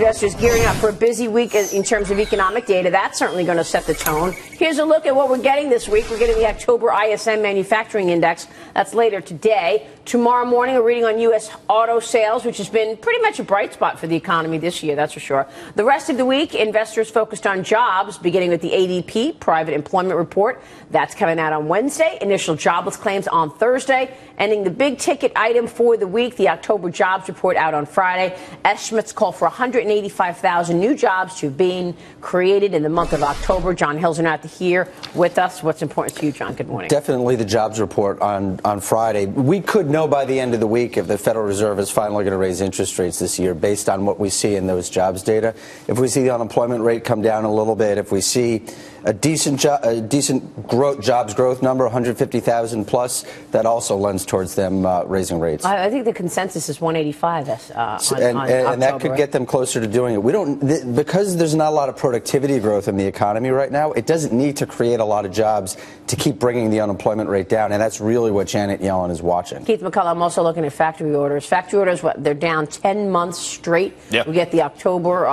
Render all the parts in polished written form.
Investors gearing up for a busy week in terms of economic data. That's certainly going to set the tone. Here's a look at what we're getting this week. We're getting the October ISM Manufacturing Index. That's later today. Tomorrow morning, a reading on U.S. auto sales, which has been pretty much a bright spot for the economy this year, that's for sure. The rest of the week, investors focused on jobs, beginning with the ADP private employment report. That's coming out on Wednesday. Initial jobless claims on Thursday. Ending the big ticket item for the week, the October jobs report out on Friday. Estimates call for 185,000 new jobs to be created in the month of October. John Hilsenrath here with us. What's important to you, John? Good morning. Definitely the jobs report on Friday. We could know by the end of the week if the Federal Reserve is finally going to raise interest rates this year based on what we see in those jobs data. If we see the unemployment rate come down a little bit, if we see a decent jobs growth number, 150,000 plus, that also lends towards them raising rates. I think the consensus is 185. And that could get them closer to doing it. We don't, because there's not a lot of productivity growth in the economy right now. It doesn't need to create a lot of jobs to keep bringing the unemployment rate down, and that's really what Janet Yellen is watching. Keith McCullough, I'm also looking at factory orders. Factory orders, they're down 10 months straight. Yep. We get the October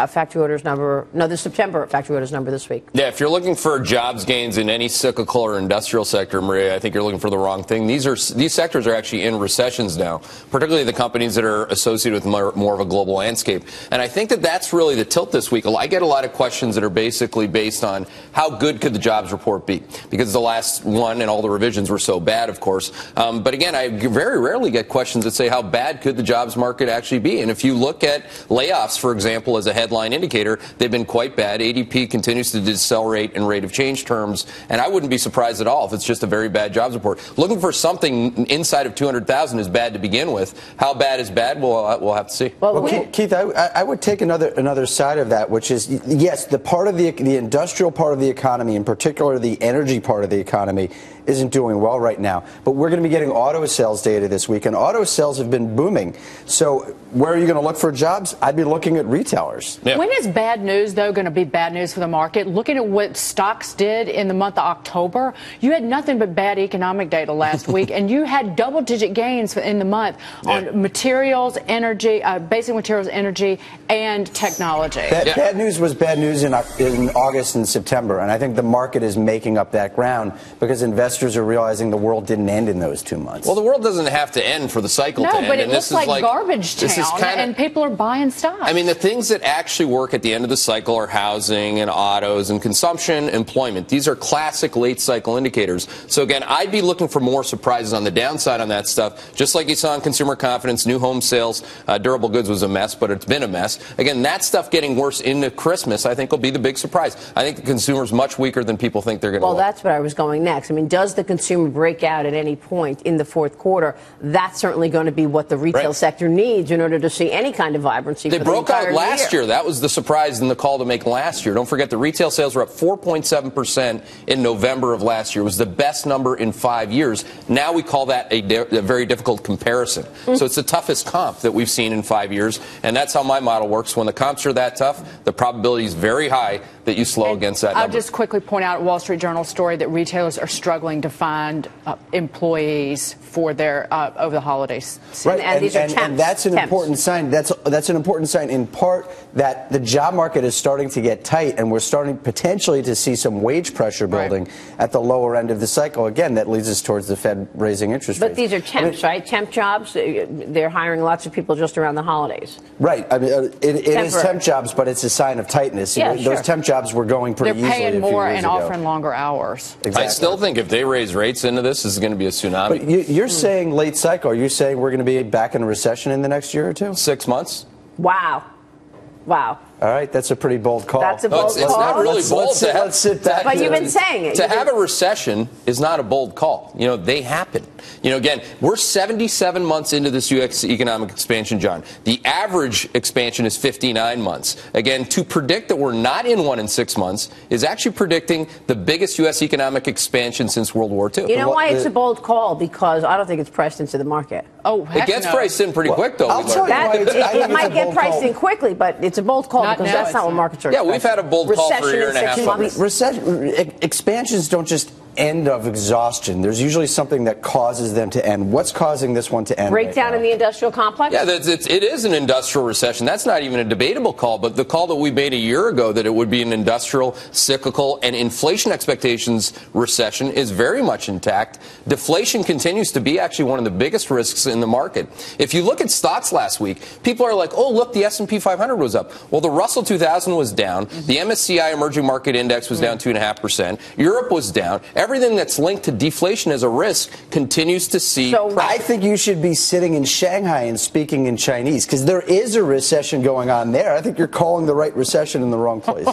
factory orders number, the September factory orders number this week. Yeah, if you're looking for jobs gains in any cyclical or industrial sector, Maria, I think you're looking for the wrong thing. These sectors are actually in recessions now, particularly the companies that are associated with more of a global landscape. And I think that's really the tilt this week. I get a lot of questions that are basically based on how good could the jobs report be, because the last one and all the revisions were so bad, of course. But again, I very rarely get questions that say how bad could the jobs market actually be. And if you look at layoffs, for example, as a headline indicator, they've been quite bad. ADP continues to decelerate in rate of change terms, and I wouldn't be surprised at all if it's just a very bad jobs report. Looking for something inside of 200,000 is bad to begin with. How bad is bad? We'll have to see. Well, Keith, I would take another side of that, which is, yes, the part of the industrial part of the economy, in particular the energy part of the economy, isn't doing well right now. But we're going to be getting auto sales data this week, and auto sales have been booming. So where are you going to look for jobs? I'd be looking at retailers. Yeah. When is bad news, though, going to be bad news for the market? Looking at what stocks did in the month of October, you had nothing but bad economic data last week, and you had double-digit gains in the month on materials, energy, basic materials, energy, and technology. Bad news was bad news in August and September, and I think the market is making up that ground because investors are realizing the world didn't end in those 2 months. Well, the world doesn't have to end for the cycle to end. No, but it looks like garbage town, and people are buying stocks. I mean, the things that actually work at the end of the cycle are housing and autos and consumption, employment. These are classic late cycle indicators. So again, I'd be looking for more surprises on the downside on that stuff, just like you saw in consumer confidence, new home sales, durable goods was a mess, but it's been a mess. Again, that stuff getting worse into Christmas, I think, will be the big surprise. I think the consumer's much weaker than people think they're going to. Well, that's what I was going next. I mean, does the consumer break out at any point in the fourth quarter? That's certainly going to be what the retail sector needs in order to see any kind of vibrancy. They broke out last year. That was the surprise in the call to make last year. Don't forget the retail sales were up 4.7% in November of last year. It was the best number in 5 years. Now we call that a very difficult comparison. So it's the toughest comp that we've seen in 5 years. And that's how my model works. When the comps are that tough, the probability is very high that you slow against that number. I'll just quickly point out a Wall Street Journal story that retailers are struggling to find employees for their over the holidays. Right, and and that's an important sign. That's an important sign in part that the job market is starting to get tight, and we're starting potentially to see some wage pressure building at the lower end of the cycle. Again, that leads us towards the Fed raising interest rates. But these are temps, right? Temp jobs. They're hiring lots of people just around the holidays. Right. I mean, it is temp jobs, but it's a sign of tightness. Yeah, those temp jobs were going pretty easily. They're paying more and ago. offering longer hours. Exactly. I still think if they raise rates into this is going to be a tsunami. But you're saying late cycle. Are you saying we're going to be back in a recession in the next year or two? 6 months. Wow. All right, that's a pretty bold call. That's a bold call. It's not really bold. Let's sit back. But you've been saying it. To have a recession is not a bold call. You know, they happen. You know, again, we're 77 months into this U.S. economic expansion, John. The average expansion is 59 months. Again, to predict that we're not in one in 6 months is actually predicting the biggest U.S. economic expansion since World War II. You know why it's a bold call? Because I don't think it's priced into the market. Oh, it gets priced in pretty quick, though. I'll tell you why it might get priced in quickly, but it's a bold call because that's not what markets are expecting. Yeah, we've had a bold call for a year and a half. Expansions don't just end of exhaustion. There's usually something that causes them to end. What's causing this one to end? Breakdown in the industrial complex? Yeah, it is an industrial recession. That's not even a debatable call, but the call that we made a year ago that it would be an industrial, cyclical, and inflation expectations recession is very much intact. Deflation continues to be actually one of the biggest risks in the market. If you look at stocks last week, people are like, oh, look, the S&P 500 was up. Well, the Russell 2000 was down. The MSCI Emerging Market Index was down 2.5%. Europe was down. Everything that's linked to deflation as a risk continues to see. So I think you should be sitting in Shanghai and speaking in Chinese, because there is a recession going on there. I think you're calling the right recession in the wrong place.